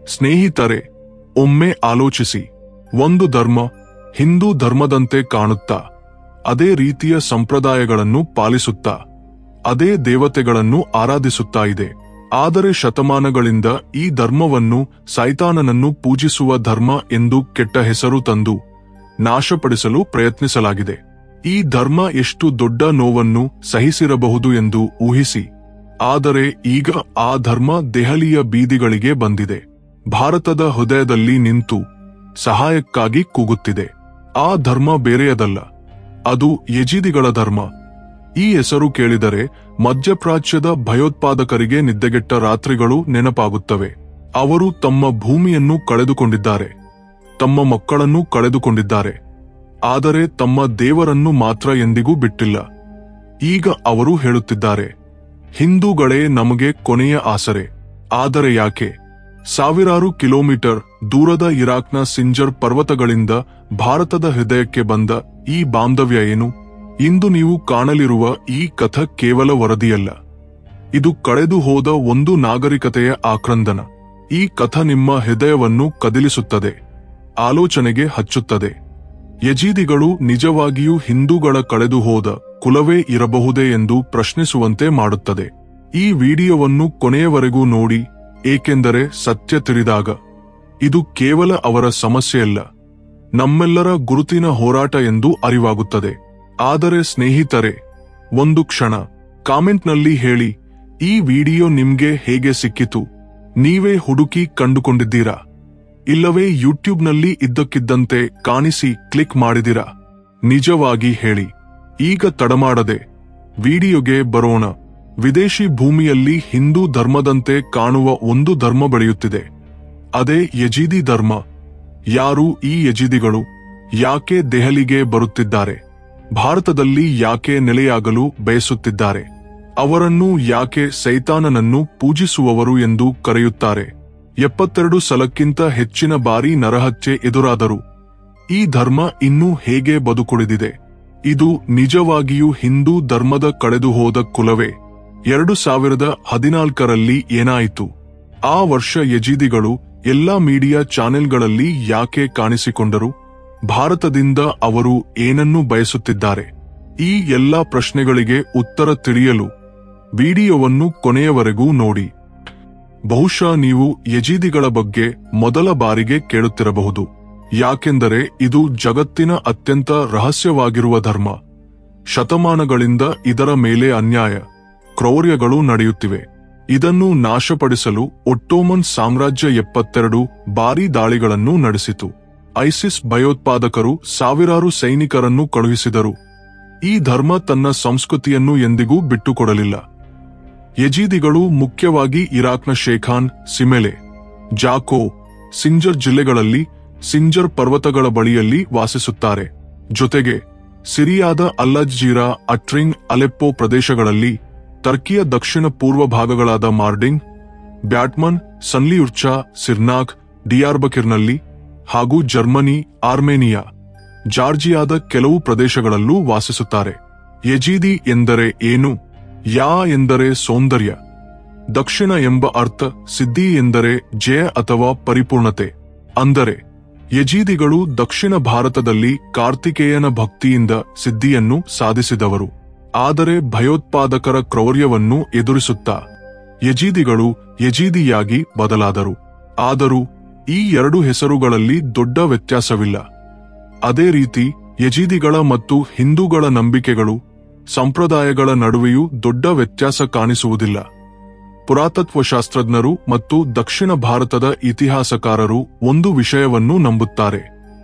ಸ್ನೇಹಿತರೆ, ಒಮ್ಮೆ ಆಲೋಚಿಸಿ. ಒಂದು ಧರ್ಮ ಹಿಂದೂ ಧರ್ಮದಂತೆ ಕಾಣುತ್ತಾ, ಅದೇ ರೀತಿಯ ಸಂಪ್ರದಾಯಗಳನ್ನು ಪಾಲಿಸುತ್ತಾ, ಅದೇ ದೇವತೆಗಳನ್ನು ಆರಾಧಿಸುತ್ತಾ ಇದೆ. ಆದರೆ ಶತಮಾನಗಳಿಂದ ಈ ಧರ್ಮವನ್ನು ಸೈತಾನನನ್ನು ಪೂಜಿಸುವ ಧರ್ಮ ಎಂದು ಕೆಟ್ಟ ಹೆಸರು ತಂದು ನಾಶಪಡಿಸಲು ಪ್ರಯತ್ನಿಸಲಾಗಿದೆ. ಈ ಧರ್ಮ ಎಷ್ಟು ದೊಡ್ಡ ನೋವನ್ನು ಸಹಿಸಿರಬಹುದು ಎಂದು ಊಹಿಸಿ. ಆದರೆ ಈಗ ಆ ಧರ್ಮ ದೆಹಲಿಯ ಬೀದಿಗಳಿಗೆ ಬಂದಿದೆ. ಭಾರತದ ಹೃದಯದಲ್ಲಿ ನಿಂತು ಸಹಾಯಕ್ಕಾಗಿ ಕೂಗುತ್ತಿದೆ. ಆ ಧರ್ಮ ಬೇರೆಯದಲ್ಲ, ಅದು ಯಜೀದಿಗಳ ಧರ್ಮ. ಈ ಹೆಸರು ಕೇಳಿದರೆ ಮಧ್ಯಪ್ರಾಚ್ಯದ ಭಯೋತ್ಪಾದಕರಿಗೆ ನಿದ್ದೆಗೆಟ್ಟ ರಾತ್ರಿಗಳು ನೆನಪಾಗುತ್ತವೆ. ಅವರು ತಮ್ಮ ಭೂಮಿಯನ್ನು ಕಳೆದುಕೊಂಡಿದ್ದಾರೆ, ತಮ್ಮ ಮಕ್ಕಳನ್ನು ಕಳೆದುಕೊಂಡಿದ್ದಾರೆ, ಆದರೆ ತಮ್ಮ ದೇವರನ್ನು ಮಾತ್ರ ಎಂದಿಗೂ ಬಿಟ್ಟಿಲ್ಲ. ಈಗ ಅವರು ಹೇಳುತ್ತಿದ್ದಾರೆ, ಹಿಂದೂಗಳೇ ನಮಗೆ ಕೊನೆಯ ಆಸರೆ. ಆದರೆ ಯಾಕೆ? ಸಾವಿರಾರು ಕಿಲೋಮೀಟರ್ ದೂರದ ಇರಾಕ್ನ ಸಿಂಜರ್ ಪರ್ವತಗಳಿಂದ ಭಾರತದ ಹೃದಯಕ್ಕೆ ಬಂದ ಈ ಬಾಂಧವ್ಯ ಏನು? ಇಂದು ನೀವು ಕಾಣಲಿರುವ ಈ ಕಥ ಕೇವಲ ವರದಿಯಲ್ಲ, ಇದು ಕಳೆದು ಹೋದ ಒಂದು ನಾಗರಿಕತೆಯ ಆಕ್ರಂದನ. ಈ ಕಥ ನಿಮ್ಮ ಹೃದಯವನ್ನು ಕದಿಲಿಸುತ್ತದೆ, ಆಲೋಚನೆಗೆ ಹಚ್ಚುತ್ತದೆ. ಯಜೀದಿಗಳು ನಿಜವಾಗಿಯೂ ಹಿಂದೂಗಳ ಕಳೆದು ಹೋದ ಕುಲವೇ ಇರಬಹುದೇ ಎಂದು ಪ್ರಶ್ನಿಸುವಂತೆ ಮಾಡುತ್ತದೆ. ಈ ವಿಡಿಯೋವನ್ನು ಕೊನೆಯವರೆಗೂ ನೋಡಿ, ಏಕೆಂದರೆ ಸತ್ಯ ತಿಳಿದಾಗ ಇದು ಕೇವಲ ಅವರ ಸಮಸ್ಯೆಯಲ್ಲ, ನಮ್ಮೆಲ್ಲರ ಗುರುತಿನ ಹೋರಾಟ ಎಂದು ಅರಿವಾಗುತ್ತದೆ. ಆದರೆ ಸ್ನೇಹಿತರೆ, ಒಂದು ಕ್ಷಣ ಕಾಮೆಂಟ್ನಲ್ಲಿ ಹೇಳಿ, ಈ ವಿಡಿಯೋ ನಿಮ್ಗೆ ಹೇಗೆ ಸಿಕ್ಕಿತು? ನೀವೇ ಹುಡುಕಿ ಕಂಡುಕೊಂಡಿದ್ದೀರಾ? ಇಲ್ಲವೇ ಯೂಟ್ಯೂಬ್ನಲ್ಲಿ ಇದ್ದಕ್ಕಿದ್ದಂತೆ ಕಾಣಿಸಿ ಕ್ಲಿಕ್ ಮಾಡಿದಿರಾ? ನಿಜವಾಗಿ ಹೇಳಿ. ಈಗ ತಡಮಾಡದೆ ವಿಡಿಯೋಗೆ ಬರೋಣ. ವಿದೇಶಿ ಭೂಮಿಯಲ್ಲಿ ಹಿಂದೂ ಧರ್ಮದಂತೆ ಕಾಣುವ ಒಂದು ಧರ್ಮ ಬೆಳೆಯುತ್ತಿದೆ. ಅದೇ ಯಜೀದಿ ಧರ್ಮ. ಯಾರು ಈ ಯಜೀದಿಗಳು? ಯಾಕೆ ದೆಹಲಿಗೆ ಬರುತ್ತಿದ್ದಾರೆ? ಭಾರತದಲ್ಲಿ ಯಾಕೆ ನೆಲೆಯಾಗಲು ಬಯಸುತ್ತಿದ್ದಾರೆ? ಅವರನ್ನು ಯಾಕೆ ಸೈತಾನನನ್ನು ಪೂಜಿಸುವವರು ಎಂದು ಕರೆಯುತ್ತಾರೆ? 72 ಸಲಕ್ಕಿಂತ ಹೆಚ್ಚಿನ ಬಾರಿ ನರಹತ್ಯೆ ಎದುರಾದರು ಈ ಧರ್ಮ ಇನ್ನೂ ಹೇಗೆ ಬದುಕುಳಿದಿದೆ? ಇದು ನಿಜವಾಗಿಯೂ ಹಿಂದೂ ಧರ್ಮದ ಕಳೆದು ಹೋದ ಕುಲವೇ? 2014ರಲ್ಲಿ ಏನಾಯಿತು? ಆ ವರ್ಷ ಯಜೀದಿಗಳು ಎಲ್ಲಾ ಮೀಡಿಯಾ ಚಾನೆಲ್ಗಳಲ್ಲಿ ಯಾಕೆ ಕಾಣಿಸಿಕೊಂಡರು? ಭಾರತದಿಂದ ಅವರು ಏನನ್ನು ಬಯಸುತ್ತಿದ್ದಾರೆ? ಈ ಎಲ್ಲಾ ಪ್ರಶ್ನೆಗಳಿಗೆ ಉತ್ತರ ತಿಳಿಯಲು ವಿಡಿಯೋವನ್ನು ಕೊನೆಯವರೆಗೂ ನೋಡಿ. ಬಹುಶಃ ನೀವು ಯಜೀದಿಗಳ ಬಗ್ಗೆ ಮೊದಲ ಬಾರಿಗೆ ಕೇಳುತ್ತಿರಬಹುದು, ಯಾಕೆಂದರೆ ಇದು ಜಗತ್ತಿನ ಅತ್ಯಂತ ರಹಸ್ಯವಾಗಿರುವ ಧರ್ಮ. ಶತಮಾನಗಳಿಂದ ಇದರ ಮೇಲೆ ಅನ್ಯಾಯ, ಕ್ರೌರ್ಯಗಳು ನಡೆಯುತ್ತಿವೆ. ಇದನ್ನು ನಾಶಪಡಿಸಲು ಒಟ್ಟೋಮನ್ ಸಾಮ್ರಾಜ್ಯ 72 ಬಾರಿ ದಾಳಿಗಳನ್ನು ನಡೆಸಿತು. ಐಸಿಸ್ ಭಯೋತ್ಪಾದಕರು ಸಾವಿರಾರು ಸೈನಿಕರನ್ನು ಕಳುಹಿಸಿದರು. ಈ ಧರ್ಮ ತನ್ನ ಸಂಸ್ಕೃತಿಯನ್ನು ಎಂದಿಗೂ ಬಿಟ್ಟುಕೊಡಲಿಲ್ಲ. ಯಜೀದಿಗಳು ಮುಖ್ಯವಾಗಿ ಇರಾಕ್ನ ಶೇಖಾನ್, ಸಿಮೆಲೆ, ಜಾಕೋ, ಸಿಂಜರ್ ಜಿಲ್ಲೆಗಳಲ್ಲಿ ಸಿಂಜರ್ ಪರ್ವತಗಳ ಬಳಿಯಲ್ಲಿ ವಾಸಿಸುತ್ತಾರೆ. ಜೊತೆಗೆ ಸಿರಿಯಾದ ಅಲ್ಲಜ್ಜೀರಾ, ಅಟ್ರಿಂಗ್, ಅಲೆಪ್ಪೋ ಪ್ರದೇಶಗಳಲ್ಲಿ, ಟರ್ಕಿಯ ದಕ್ಷಿಣ ಪೂರ್ವ ಭಾಗಗಳಾದ ಮಾರ್ಡಿಂಗ್, ಬ್ಯಾಟ್ಮನ್, ಸನ್ಲಿಯುರ್ಚಾ, ಸಿರ್ನಾಕ್, ಡಿಯಾರ್ಬಕಿರ್ನಲ್ಲಿ ಹಾಗೂ ಜರ್ಮನಿ, ಆರ್ಮೇನಿಯಾ, ಜಾರ್ಜಿಯಾದ ಕೆಲವು ಪ್ರದೇಶಗಳಲ್ಲೂ ವಾಸಿಸುತ್ತಾರೆ. ಯಜೀದಿ ಎಂದರೆ ಏನು? ಯಾ ಎಂದರೆ ಸೌಂದರ್ಯ, ದಕ್ಷಿಣ ಎಂಬ ಅರ್ಥ, ಸಿದ್ಧಿ ಎಂದರೆ ಜಯ ಅಥವಾ ಪರಿಪೂರ್ಣತೆ. ಅಂದರೆ ಯಜೀದಿಗಳು ದಕ್ಷಿಣ ಭಾರತದಲ್ಲಿ ಕಾರ್ತಿಕೇಯನ ಭಕ್ತಿಯಿಂದ ಸಿದ್ಧಿಯನ್ನು ಸಾಧಿಸಿದವರು. ಆದರೆ ಭಯೋತ್ಪಾದಕರ ಕ್ರೌರ್ಯವನ್ನು ಎದುರಿಸುತ್ತಾ ಯಜೀದಿಗಳು ಯಜೀದಿಯಾಗಿ ಬದಲಾದರು. ಆದರೂ ಈ ಎರಡು ಹೆಸರುಗಳಲ್ಲಿ ದೊಡ್ಡ ವ್ಯತ್ಯಾಸವಿಲ್ಲ. ಅದೇ ರೀತಿ ಯಜೀದಿಗಳ ಮತ್ತು ಹಿಂದೂಗಳ ನಂಬಿಕೆಗಳು, ಸಂಪ್ರದಾಯಗಳ ನಡುವೆಯೂ ದೊಡ್ಡ ವ್ಯತ್ಯಾಸ ಕಾಣಿಸುವುದಿಲ್ಲ. ಪುರಾತತ್ವಶಾಸ್ತ್ರಜ್ಞರು ಮತ್ತು ದಕ್ಷಿಣ ಭಾರತದ ಇತಿಹಾಸಕಾರರು ಒಂದು ವಿಷಯವನ್ನು ನಂಬುತ್ತಾರೆ: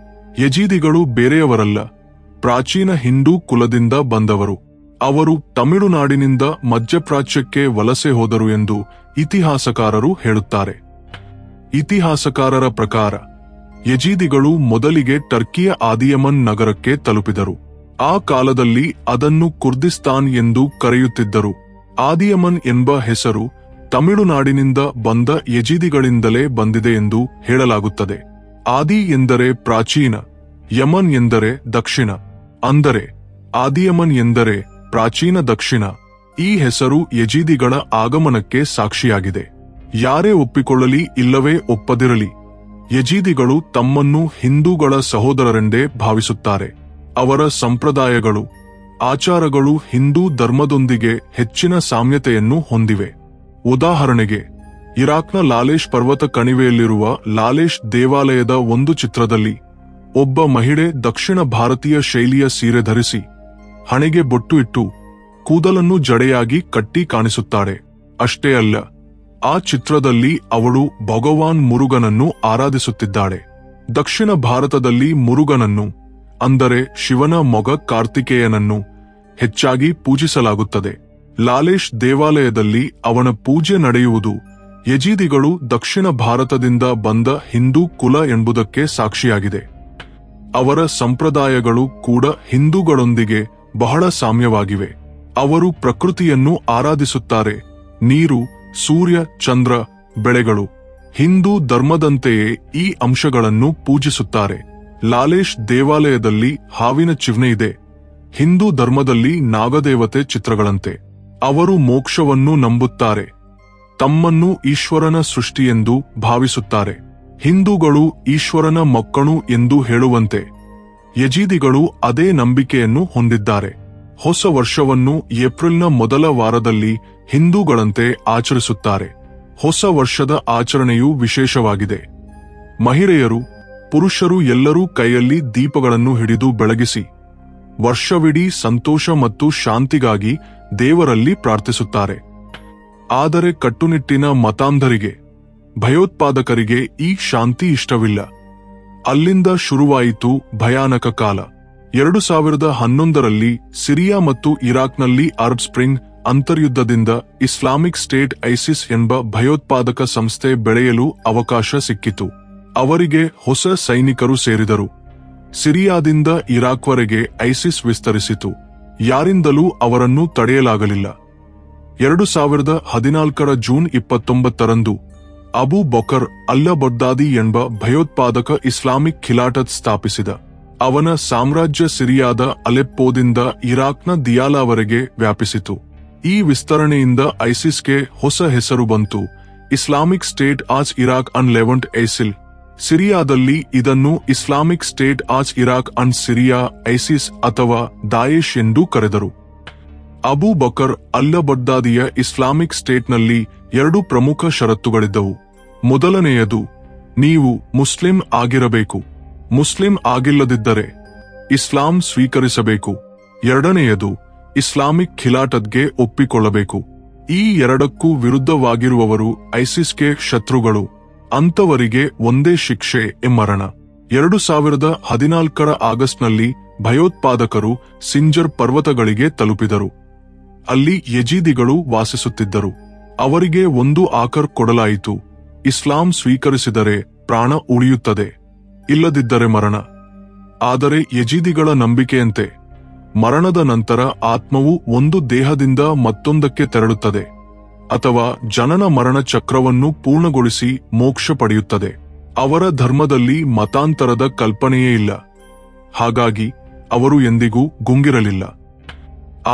ಯಜೀದಿಗಳು ಬೇರೆಯವರಲ್ಲ, ಪ್ರಾಚೀನ ಹಿಂದೂ ಕುಲದಿಂದ ಬಂದವರು. ಅವರು ತಮಿಳುನಾಡಿನಿಂದ ಮಧ್ಯಪ್ರಾಚ್ಯಕ್ಕೆ ವಲಸೆ ಹೋದರು ಎಂದು ಇತಿಹಾಸಕಾರರು ಹೇಳುತ್ತಾರೆ. ಇತಿಹಾಸಕಾರರ ಪ್ರಕಾರ ಯಜೀದಿಗಳು ಮೊದಲಿಗೆ ಟರ್ಕಿಯ ಆದಿಯಮನ್ ನಗರಕ್ಕೆ ತಲುಪಿದರು. ಆ ಕಾಲದಲ್ಲಿ ಅದನ್ನು ಕುರ್ದಿಸ್ತಾನ್ ಎಂದು ಕರೆಯುತ್ತಿದ್ದರು. ಆದಿಯಮನ್ ಎಂಬ ಹೆಸರು ತಮಿಳುನಾಡಿನಿಂದ ಬಂದ ಯಜೀದಿಗಳಿಂದಲೇ ಬಂದಿದೆ ಎಂದು ಹೇಳಲಾಗುತ್ತದೆ. ಆದಿ ಎಂದರೆ ಪ್ರಾಚೀನ, ಯಮನ್ ಎಂದರೆ ದಕ್ಷಿಣ. ಅಂದರೆ ಆದಿಯಮನ್ ಎಂದರೆ ಪ್ರಾಚೀನ ದಕ್ಷಿಣ. ಈ ಹೆಸರು ಯಜೀದಿಗಳ ಆಗಮನಕ್ಕೆ ಸಾಕ್ಷಿಯಾಗಿದೆ. ಯಾರೇ ಒಪ್ಪಿಕೊಳ್ಳಲಿ ಇಲ್ಲವೇ ಒಪ್ಪದಿರಲಿ, ಯಜೀದಿಗಳು ತಮ್ಮನ್ನು ಹಿಂದೂಗಳ ಸಹೋದರರೆಂದೇ ಭಾವಿಸುತ್ತಾರೆ. ಅವರ ಸಂಪ್ರದಾಯಗಳು, ಆಚಾರಗಳು ಹಿಂದೂ ಧರ್ಮದೊಂದಿಗೆ ಹೆಚ್ಚಿನ ಸಾಮ್ಯತೆಯನ್ನು ಹೊಂದಿವೆ. ಉದಾಹರಣೆಗೆ, ಇರಾಕ್ನ ಲಾಲೇಶ್ ಪರ್ವತ ಕಣಿವೆಯಲ್ಲಿರುವ ಲಾಲೇಶ್ ದೇವಾಲಯದ ಒಂದು ಚಿತ್ರದಲ್ಲಿ ಒಬ್ಬ ಮಹಿಳೆ ದಕ್ಷಿಣ ಭಾರತೀಯ ಶೈಲಿಯ ಸೀರೆ ಧರಿಸಿ, ಹಣೆಗೆ ಬೊಟ್ಟು ಇಟ್ಟು, ಕೂದಲನ್ನು ಜಡೆಯಾಗಿ ಕಟ್ಟಿ ಕಾಣಿಸುತ್ತಾಳೆ. ಅಷ್ಟೇ ಅಲ್ಲ, ಆ ಚಿತ್ರದಲ್ಲಿ ಅವಳು ಭಗವಾನ್ ಮುರುಗನನ್ನು ಆರಾಧಿಸುತ್ತಿದ್ದಾಳೆ. ದಕ್ಷಿಣ ಭಾರತದಲ್ಲಿ ಮುರುಗನನ್ನು, ಅಂದರೆ ಶಿವನ ಮೊಗ ಕಾರ್ತಿಕೇಯನನ್ನು, ಹೆಚ್ಚಾಗಿ ಪೂಜಿಸಲಾಗುತ್ತದೆ. ಲಾಲೇಶ್ ದೇವಾಲಯದಲ್ಲಿ ಅವನ ಪೂಜೆ ನಡೆಯುವುದು ಯಜೀದಿಗಳು ದಕ್ಷಿಣ ಭಾರತದಿಂದ ಬಂದ ಹಿಂದೂ ಕುಲ ಎಂಬುದಕ್ಕೆ ಸಾಕ್ಷಿಯಾಗಿದೆ. ಅವರ ಸಂಪ್ರದಾಯಗಳು ಕೂಡ ಹಿಂದೂಗಳೊಂದಿಗೆ ಬಹಳ ಸಾಮ್ಯವಾಗಿವೆ. ಅವರು ಪ್ರಕೃತಿಯನ್ನು ಆರಾಧಿಸುತ್ತಾರೆ, ನೀರು, ಸೂರ್ಯ, ಚಂದ್ರ, ಬೆಳೆಗಳು. ಹಿಂದೂ ಧರ್ಮದಂತೆಯೇ ಈ ಅಂಶಗಳನ್ನು ಪೂಜಿಸುತ್ತಾರೆ. ಲಾಲೇಶ್ ದೇವಾಲಯದಲ್ಲಿ ಹಾವಿನ ಚಿಹ್ನೆ ಇದೆ, ಹಿಂದೂ ಧರ್ಮದಲ್ಲಿ ನಾಗದೇವತೆ ಚಿತ್ರಗಳಂತೆ. ಅವರು ಮೋಕ್ಷವನ್ನು ನಂಬುತ್ತಾರೆ, ತಮ್ಮನ್ನು ಈಶ್ವರನ ಸೃಷ್ಟಿಯೆಂದು ಭಾವಿಸುತ್ತಾರೆ. ಹಿಂದೂಗಳು ಈಶ್ವರನ ಮಕ್ಕಳು ಎಂದು ಹೇಳುವಂತೆ ಯಜೀದಿಗಳು ಅದೇ ನಂಬಿಕೆಯನ್ನು ಹೊಂದಿದ್ದಾರೆ. ಹೊಸ ವರ್ಷವನ್ನು ಏಪ್ರಿಲ್ನ ಮೊದಲ ವಾರದಲ್ಲಿ ಹಿಂದೂಗಳಂತೆ ಆಚರಿಸುತ್ತಾರೆ. ಹೊಸ ವರ್ಷದ ಆಚರಣೆಯು ವಿಶೇಷವಾಗಿದೆ. ಮಹಿಳೆಯರು, ಪುರುಷರು ಎಲ್ಲರೂ ಕೈಯಲ್ಲಿ ದೀಪಗಳನ್ನು ಹಿಡಿದು ಬೆಳಗಿಸಿ ವರ್ಷವಿಡೀ ಸಂತೋಷ ಮತ್ತು ಶಾಂತಿಗಾಗಿ ದೇವರಲ್ಲಿ ಪ್ರಾರ್ಥಿಸುತ್ತಾರೆ. ಆದರೆ ಕಟ್ಟುನಿಟ್ಟಿನ ಮತಾಂಧರಿಗೆ, ಭಯೋತ್ಪಾದಕರಿಗೆ ಈ ಶಾಂತಿ ಇಷ್ಟವಿಲ್ಲ. ಅಲ್ಲಿಂದ ಶುರುವಾಯಿತು ಭಯಾನಕ ಕಾಲ. 2011ರಲ್ಲಿ ಸಿರಿಯಾ ಮತ್ತು ಇರಾಕ್ನಲ್ಲಿ ಅರಬ್ ಸ್ಪ್ರಿಂಗ್ ಅಂತರ್ಯುದ್ಧದಿಂದ ಇಸ್ಲಾಮಿಕ್ ಸ್ಟೇಟ್ ಐಸಿಸ್ ಎಂಬ ಭಯೋತ್ಪಾದಕ ಸಂಸ್ಥೆ ಬೆಳೆಯಲು ಅವಕಾಶ ಸಿಕ್ಕಿತು. ಅವರಿಗೆ ಹೊಸ ಸೈನಿಕರು ಸೇರಿದರು. ಸಿರಿಯಾದಿಂದ ಇರಾಕ್ವರೆಗೆ ಐಸಿಸ್ ವಿಸ್ತರಿಸಿತು. ಯಾರಿಂದಲೂ ಅವರನ್ನು ತಡೆಯಲಾಗಲಿಲ್ಲ. 2014ರ ಜೂನ್ 29ರಂದು ಅಬು ಬಕರ್ ಅಲ್-ಬಗ್ದಾದಿ ಎಂಬ ಭಯೋತ್ಪಾದಕ ಇಸ್ಲಾಮಿಕ್ ಖಿಲಾಫತ್ ಸ್ಥಾಪಿಸಿದ. ಅವನ ಸಾಮ್ರಾಜ್ಯ ಸಿರಿಯಾದ ಅಲೆಪ್ಪೋದಿಂದ ಇರಾಕ್ನ ದಿಯಾಲಾವರೆಗೆ ವ್ಯಾಪಿಸಿತು. ಈ ವಿಸ್ತರಣೆಯಿಂದ ಐಸಿಸ್ಗೆ ಹೊಸ ಹೆಸರು ಬಂತು, ಇಸ್ಲಾಮಿಕ್ ಸ್ಟೇಟ್ ಆಚ್ ಇರಾಕ್ ಅನ್ ಲೆವಂಟ್ ಐಸಿಲ್. ಸಿರಿಯಾದಲ್ಲಿ ಇದನ್ನು ಇಸ್ಲಾಮಿಕ್ ಸ್ಟೇಟ್ ಆಚ್ ಇರಾಕ್ ಅನ್ ಸಿರಿಯಾ ಐಸಿಸ್ ಅಥವಾ ದಾಯೇಶ್ ಎಂದು ಕರೆದರು. ಅಬು ಬಕರ್ ಅಲ್-ಬಗ್ದಾದಿಯ ಇಸ್ಲಾಮಿಕ್ ಸ್ಟೇಟ್ನಲ್ಲಿ 2 ಪ್ರಮುಖ ಷರತ್ತುಗಳಿದ್ದವು. ಮೊದಲನೆಯದು, ನೀವು ಮುಸ್ಲಿಂ ಆಗಿರಬೇಕು. ಮುಸ್ಲಿಂ ಆಗಿಲ್ಲದಿದ್ದರೆ ಇಸ್ಲಾಂ ಸ್ವೀಕರಿಸಬೇಕು. ಎರಡನೆಯದು, ಇಸ್ಲಾಮಿಕ್ ಖಿಲಾಫತ್ಗೆ ಒಪ್ಪಿಕೊಳ್ಳಬೇಕು. ಈ ಎರಡಕ್ಕೂ ವಿರುದ್ಧವಾಗಿರುವವರು ಐಸಿಸ್ಗೆ ಶತ್ರುಗಳು. ಅಂತವರಿಗೆ ಒಂದೇ ಶಿಕ್ಷೆ, ಮರಣ. 2014ರ ಆಗಸ್ಟ್ನಲ್ಲಿ ಭಯೋತ್ಪಾದಕರು ಸಿಂಜರ್ ಪರ್ವತಗಳಿಗೆ ತಲುಪಿದರು. ಅಲ್ಲಿ ಯಜೀದಿಗಳು ವಾಸಿಸುತ್ತಿದ್ದರು. ಅವರಿಗೆ ಒಂದು ಆಕರ್ ಕೊಡಲಾಯಿತು, ಇಸ್ಲಾಂ ಸ್ವೀಕರಿಸಿದರೆ ಪ್ರಾಣ ಉಳಿಯುತ್ತದೆ, ಇಲ್ಲದಿದ್ದರೆ ಮರಣ. ಆದರೆ ಯಜೀದಿಗಳ ನಂಬಿಕೆಯಂತೆ ಮರಣದ ನಂತರ ಆತ್ಮವು ಒಂದು ದೇಹದಿಂದ ಮತ್ತೊಂದಕ್ಕೆ ತೆರಳುತ್ತದೆ ಅಥವಾ ಜನನ ಮರಣ ಚಕ್ರವನ್ನು ಪೂರ್ಣಗೊಳಿಸಿ ಮೋಕ್ಷ ಪಡೆಯುತ್ತದೆ. ಅವರ ಧರ್ಮದಲ್ಲಿ ಮತಾಂತರದ ಕಲ್ಪನೆಯೇ ಇಲ್ಲ. ಹಾಗಾಗಿ ಅವರು ಎಂದಿಗೂ ಗುಂಗಿರಲಿಲ್ಲ.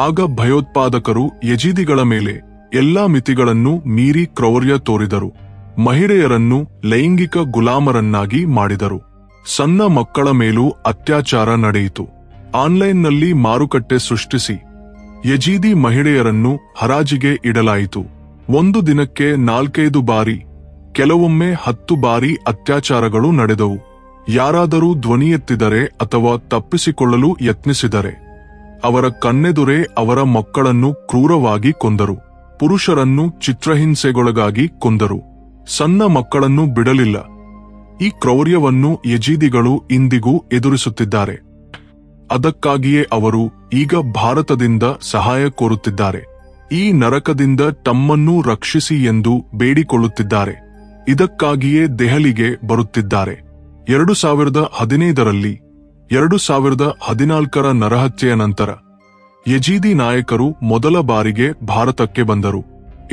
ಆಗ ಭಯೋತ್ಪಾದಕರು ಯಜೀದಿಗಳ ಮೇಲೆ ಎಲ್ಲಾ ಮಿತಿಗಳನ್ನು ಮೀರಿ ಕ್ರೌರ್ಯ ತೋರಿದರು. ಮಹಿಳೆಯರನ್ನು ಲೈಂಗಿಕ ಗುಲಾಮರನ್ನಾಗಿ ಮಾಡಿದರು. ಸಣ್ಣ ಮಕ್ಕಳ ಮೇಲೂ ಅತ್ಯಾಚಾರ ನಡೆಯಿತು. ಆನ್ಲೈನ್ನಲ್ಲಿ ಮಾರುಕಟ್ಟೆ ಸೃಷ್ಟಿಸಿ ಯಜೀದಿ ಮಹಿಳೆಯರನ್ನು ಹರಾಜಿಗೆ ಇಡಲಾಯಿತು. ಒಂದು ದಿನಕ್ಕೆ 4-5 ಬಾರಿ, ಕೆಲವೊಮ್ಮೆ 10 ಬಾರಿ ಅತ್ಯಾಚಾರಗಳು ನಡೆದವು. ಯಾರಾದರೂ ಧ್ವನಿ ಎತ್ತಿದರೆ ಅಥವಾ ತಪ್ಪಿಸಿಕೊಳ್ಳಲು ಯತ್ನಿಸಿದರೆ ಅವರ ಕಣ್ಣೆದುರೇ ಅವರ ಮಕ್ಕಳನ್ನು ಕ್ರೂರವಾಗಿ ಕೊಂದರು. ಪುರುಷರನ್ನು ಚಿತ್ರಹಿಂಸೆಗೊಳಗಾಗಿ ಕೊಂದರು. ಸಣ್ಣ ಮಕ್ಕಳನ್ನು ಬಿಡಲಿಲ್ಲ. ಈ ಕ್ರೌರ್ಯವನ್ನು ಯಜೀದಿಗಳು ಇಂದಿಗೂ ಎದುರಿಸುತ್ತಿದ್ದಾರೆ. ಅದಕ್ಕಾಗಿಯೇ ಅವರು ಈಗ ಭಾರತದಿಂದ ಸಹಾಯ ಕೋರುತ್ತಿದ್ದಾರೆ. ಈ ನರಕದಿಂದ ತಮ್ಮನ್ನು ರಕ್ಷಿಸಿ ಎಂದು ಬೇಡಿಕೊಳ್ಳುತ್ತಿದ್ದಾರೆ. ಇದಕ್ಕಾಗಿಯೇ ದೆಹಲಿಗೆ ಬರುತ್ತಿದ್ದಾರೆ. 2015ರಲ್ಲಿ 2014ರ ನರಹತ್ಯೆಯ ನಂತರ ಯಜೀದಿ ನಾಯಕರು ಮೊದಲ ಬಾರಿಗೆ ಭಾರತಕ್ಕೆ ಬಂದರು.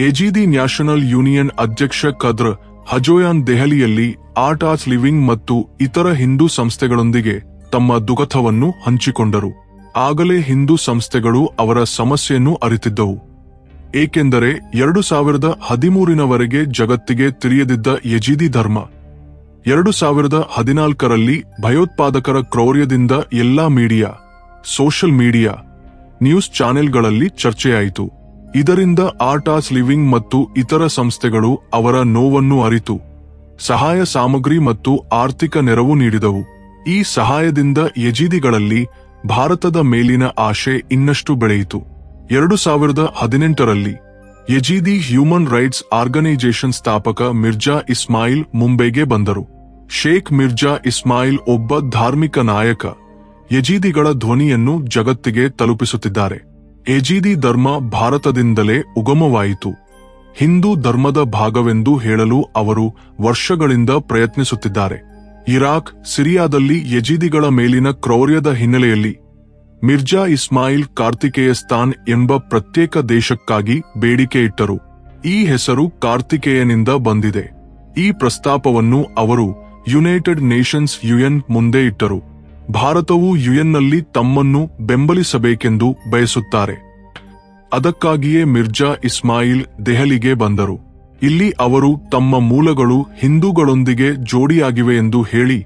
ಯಜೀದಿ ನ್ಯಾಷನಲ್ ಯೂನಿಯನ್ ಅಧ್ಯಕ್ಷ ಖದ್ರ ಹಜೋಯಾನ್ ದೆಹಲಿಯಲ್ಲಿ ಆರ್ಟ್ ಆಫ್ ಲಿವಿಂಗ್ ಮತ್ತು ಇತರ ಹಿಂದೂ ಸಂಸ್ಥೆಗಳೊಂದಿಗೆ ತಮ್ಮ ದುಃಖವನ್ನು ಹಂಚಿಕೊಂಡರು. ಆಗಲೇ ಹಿಂದೂ ಸಂಸ್ಥೆಗಳು ಅವರ ಸಮಸ್ಯೆಯನ್ನು ಅರಿತಿದ್ದವು. ಏಕೆಂದರೆ 2013 ಜಗತ್ತಿಗೆ ತಿಳಿಯದಿದ್ದ ಯಜೀದಿ ಧರ್ಮ 2014ರಲ್ಲಿ ಭಯೋತ್ಪಾದಕರ ಕ್ರೌರ್ಯದಿಂದ ಎಲ್ಲಾ ಮೀಡಿಯಾ, ಸೋಷಿಯಲ್ ಮೀಡಿಯಾ, ನ್ಯೂಸ್ ಚಾನೆಲ್ಗಳಲ್ಲಿ ಚರ್ಚೆಯಾಯಿತು. ಇದರಿಂದ ಆರ್ಟಾಸ್ ಲಿವಿಂಗ್ ಮತ್ತು ಇತರ ಸಂಸ್ಥೆಗಳು ಅವರ ನೋವನ್ನು ಅರಿತು ಸಹಾಯ ಸಾಮಗ್ರಿ ಮತ್ತು ಆರ್ಥಿಕ ನೆರವು ನೀಡಿದವು. ಈ ಸಹಾಯದಿಂದ ಯಜೀದಿಗಳಲ್ಲಿ ಭಾರತದ ಮೇಲಿನ ಆಶೆ ಇನ್ನಷ್ಟು ಬೆಳೆಯಿತು. 2018ರಲ್ಲಿ ಯಜೀದಿ ಹ್ಯೂಮನ್ ರೈಟ್ಸ್ ಆರ್ಗನೈಸೇಷನ್ ಸ್ಥಾಪಕ ಮಿರ್ಜಾ ಇಸ್ಮಾಯಿಲ್ ಮುಂಬೈಗೆ ಬಂದರು. ಶೇಖ್ ಮಿರ್ಜಾ ಇಸ್ಮಾಯಿಲ್ ಒಬ್ಬ ಧಾರ್ಮಿಕ ನಾಯಕ ಯಜೀದಿಗಳ ಧ್ವನಿಯನ್ನು ಜಗತ್ತಿಗೆ ತಲುಪಿಸುತ್ತಿದ್ದಾರೆ. ಯಜೀದಿ ಧರ್ಮ ಭಾರತದಿಂದಲೇ ಉಗಮವಾಯಿತು. ಹಿಂದೂ ಧರ್ಮದ ಭಾಗವೆಂದು ಹೇಳಲು ಅವರು ವರ್ಷಗಳಿಂದ ಪ್ರಯತ್ನಿಸುತ್ತಿದ್ದಾರೆ. ಇರಾಕ್, ಸಿರಿಯಾದಲ್ಲಿ ಯಜೀದಿಗಳ ಮೇಲಿನ ಕ್ರೌರ್ಯದ ಹಿನ್ನೆಲೆಯಲ್ಲಿ ಮಿರ್ಜಾ ಇಸ್ಮಾಯಿಲ್ ಕಾರ್ತಿಕೇಯಸ್ತಾನ್ ಎಂಬ ಪ್ರತ್ಯೇಕ ದೇಶಕ್ಕಾಗಿ ಬೇಡಿಕೆ ಇಟ್ಟರು. ಈ ಹೆಸರು ಕಾರ್ತಿಕೇಯನಿಂದ ಬಂದಿದೆ. ಈ ಪ್ರಸ್ತಾಪವನ್ನು ಅವರು ಯುನೈಟೆಡ್ ನೇಷನ್ಸ್ ಯುಎನ್ ಮುಂದೆ ಇಟ್ಟರು. ಭಾರತವು ಯುಎನ್ನಲ್ಲಿ ತಮ್ಮನ್ನು ಬೆಂಬಲಿಸಬೇಕೆಂದು ಬಯಸುತ್ತಾರೆ. ಅದಕ್ಕಾಗಿಯೇ ಮಿರ್ಜಾ ಇಸ್ಮಾಯಿಲ್ ದೆಹಲಿಗೆ ಬಂದರು. ಇಲ್ಲಿ ಅವರು ತಮ್ಮ ಮೂಲಗಳು ಹಿಂದೂಗಳೊಂದಿಗೆ ಜೋಡಿಯಾಗಿವೆ ಎಂದು ಹೇಳಿ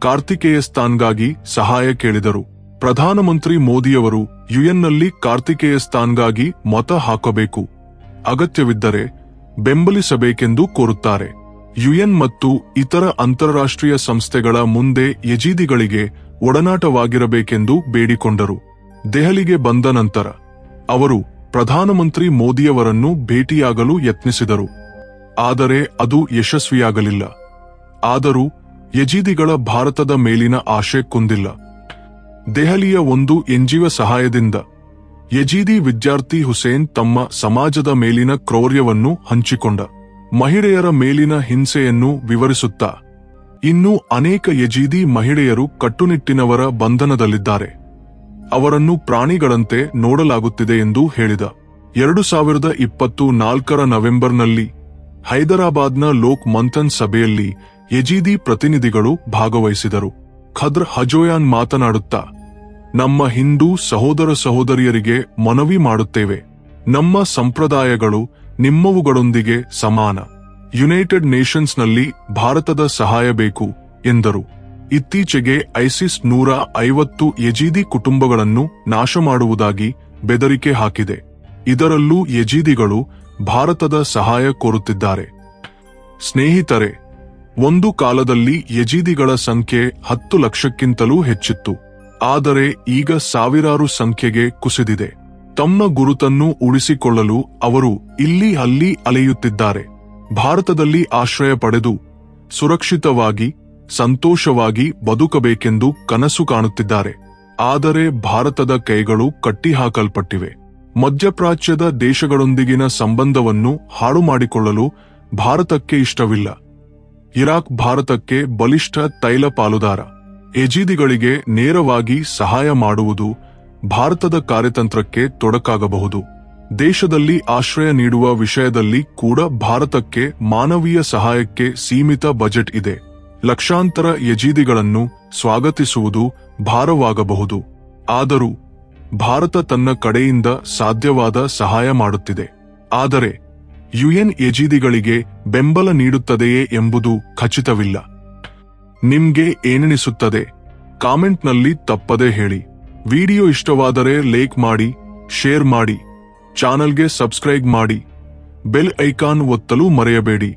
ಕಾರ್ತಿಕೇಯಸ್ತಾನ್ಗಾಗಿ ಸಹಾಯ ಕೇಳಿದರು. ಪ್ರಧಾನಮಂತ್ರಿ ಮೋದಿಯವರು ಯುಎನ್ನಲ್ಲಿ ಕಾರ್ತಿಕೇಯಸ್ತಾನ್ಗಾಗಿ ಮತ ಹಾಕಬೇಕು, ಅಗತ್ಯವಿದ್ದರೆ ಬೆಂಬಲಿಸಬೇಕೆಂದು ಕೋರುತ್ತಾರೆ. ಯುಎನ್ ಮತ್ತು ಇತರ ಅಂತಾರಾಷ್ಟ್ರೀಯ ಸಂಸ್ಥೆಗಳ ಮುಂದೆ ಯಜೀದಿಗಳಿಗೆ ಒಡನಾಟವಾಗಿರಬೇಕೆಂದು ಬೇಡಿಕೊಂಡರು. ದೆಹಲಿಗೆ ಬಂದ ನಂತರ ಅವರು ಪ್ರಧಾನಮಂತ್ರಿ ಮೋದಿಯವರನ್ನು ಭೇಟಿಯಾಗಲು ಯತ್ನಿಸಿದರು. ಆದರೆ ಅದು ಯಶಸ್ವಿಯಾಗಲಿಲ್ಲ. ಆದರೂ ಯಜೀದಿಗಳ ಭಾರತದ ಮೇಲಿನ ಆಶೆ ಕುಂದಿಲ್ಲ. ದೆಹಲಿಯ ಒಂದು ಎನ್ಜಿಒ ಸಹಾಯದಿಂದ ಯಜೀದಿ ವಿದ್ಯಾರ್ಥಿ ಹುಸೇನ್ ತಮ್ಮ ಸಮಾಜದ ಮೇಲಿನ ಕ್ರೌರ್ಯವನ್ನು ಹಂಚಿಕೊಂಡ. ಮಹಿಳೆಯರ ಮೇಲಿನ ಹಿಂಸೆಯನ್ನು ವಿವರಿಸುತ್ತಾ, ಇನ್ನೂ ಅನೇಕ ಯಜೀದಿ ಮಹಿಳೆಯರು ಕಟ್ಟುನಿಟ್ಟಿನವರ ಬಂಧನದಲ್ಲಿದ್ದಾರೆ, ಅವರನ್ನು ಪ್ರಾಣಿಗಳಂತೆ ನೋಡಲಾಗುತ್ತಿದೆ ಎಂದು ಹೇಳಿದ. 2024 ನವೆಂಬರ್ನಲ್ಲಿ ಹೈದರಾಬಾದ್ನ ಲೋಕ್ ಮಂಥನ್ ಸಭೆಯಲ್ಲಿ ಯಜೀದಿ ಪ್ರತಿನಿಧಿಗಳು ಭಾಗವಹಿಸಿದರು. ಖದ್ರ್ ಹಜೋಯಾನ್ ಮಾತನಾಡುತ್ತಾ, ನಮ್ಮ ಹಿಂದೂ ಸಹೋದರ ಸಹೋದರಿಯರಿಗೆ ಮನವಿ ಮಾಡುತ್ತೇವೆ, ನಮ್ಮ ಸಂಪ್ರದಾಯಗಳು ನಿಮ್ಮವುಗಳೊಂದಿಗೆ ಸಮಾನ. ಯುನೈಟೆಡ್ ನೇಷನ್ಸ್ನಲ್ಲಿ ಭಾರತದ ಸಹಾಯ ಬೇಕು ಎಂದರು. ಇತ್ತೀಚೆಗೆ ಐಸಿಸ್ 150 ಯಜೀದಿ ಕುಟುಂಬಗಳನ್ನು ನಾಶ ಮಾಡುವುದಾಗಿ ಬೆದರಿಕೆ ಹಾಕಿದೆ. ಇದರಲ್ಲೂ ಯಜೀದಿಗಳು ಭಾರತದ ಸಹಾಯ ಕೋರುತ್ತಿದ್ದಾರೆ. ಸ್ನೇಹಿತರೆ, ಒಂದು ಕಾಲದಲ್ಲಿ ಯಜೀದಿಗಳ ಸಂಖ್ಯೆ 10 ಲಕ್ಷಕ್ಕಿಂತಲೂ ಹೆಚ್ಚಿತ್ತು. ಆದರೆ ಈಗ ಸಾವಿರಾರು ಸಂಖ್ಯೆಗೆ ಕುಸಿದಿದೆ. ತಮ್ಮ ಗುರುತನ್ನು ಉಳಿಸಿಕೊಳ್ಳಲು ಅವರು ಇಲ್ಲಿ ಅಲ್ಲಿ ಅಲೆಯುತ್ತಿದ್ದಾರೆ. ಭಾರತದಲ್ಲಿ ಆಶ್ರಯ ಪಡೆದು ಸುರಕ್ಷಿತವಾಗಿ ಸಂತೋಷವಾಗಿ ಬದುಕಬೇಕೆಂದು ಕನಸು ಕಾಣುತ್ತಿದ್ದಾರೆ. ಆದರೆ ಭಾರತದ ಕೈಗಳು ಕಟ್ಟಿಹಾಕಲ್ಪಟ್ಟಿವೆ. ಮಧ್ಯಪ್ರಾಚ್ಯದ ದೇಶಗಳೊಂದಿಗಿನ ಸಂಬಂಧವನ್ನು ಹಾಳು ಮಾಡಿಕೊಳ್ಳಲು ಭಾರತಕ್ಕೆ ಇಷ್ಟವಿಲ್ಲ. ಇರಾಕ್ ಭಾರತಕ್ಕೆ ಬಲಿಷ್ಠ ತೈಲ ಪಾಲುದಾರ. ಯಜೀದಿಗಳಿಗೆ ನೇರವಾಗಿ ಸಹಾಯ ಮಾಡುವುದು ಭಾರತದ ಕಾರ್ಯತಂತ್ರಕ್ಕೆ ತೊಡಕಾಗಬಹುದು. ದೇಶದಲ್ಲಿ ಆಶ್ರಯ ನೀಡುವ ವಿಷಯದಲ್ಲಿ ಕೂಡ ಭಾರತಕ್ಕೆ ಮಾನವೀಯ ಸಹಾಯಕ್ಕೆ ಸೀಮಿತ ಬಜೆಟ್ ಇದೆ. ಲಕ್ಷಾಂತರ ಯಜೀದಿಗಳನ್ನು ಸ್ವಾಗತಿಸುವುದು ಭಾರವಾಗಬಹುದು. ಆದರೂ ಭಾರತ ತನ್ನ ಕಡೆಯಿಂದ ಸಾಧ್ಯವಾದ ಸಹಾಯ ಮಾಡುತ್ತಿದೆ. ಆದರೆ ಯುಎನ್ ಯಜೀದಿಗಳಿಗೆ ಬೆಂಬಲ ನೀಡುತ್ತದೆಯೇ ಎಂಬುದು ಖಚಿತವಿಲ್ಲ. ನಿಮ್ಗೆ ಏನೆನಿಸುತ್ತದೆ? ಕಾಮೆಂಟ್ನಲ್ಲಿ ತಪ್ಪದೆ ಹೇಳಿ. ವಿಡಿಯೋ ಇಷ್ಟವಾದರೆ ಲೈಕ್ ಮಾಡಿ, ಶೇರ್ ಮಾಡಿ, ಚಾನಲ್ಗೆ ಸಬ್ಸ್ಕ್ರೈಬ್ ಮಾಡಿ, ಬೆಲ್ ಐಕಾನ್ ಒತ್ತಲು ಮರೆಯಬೇಡಿ.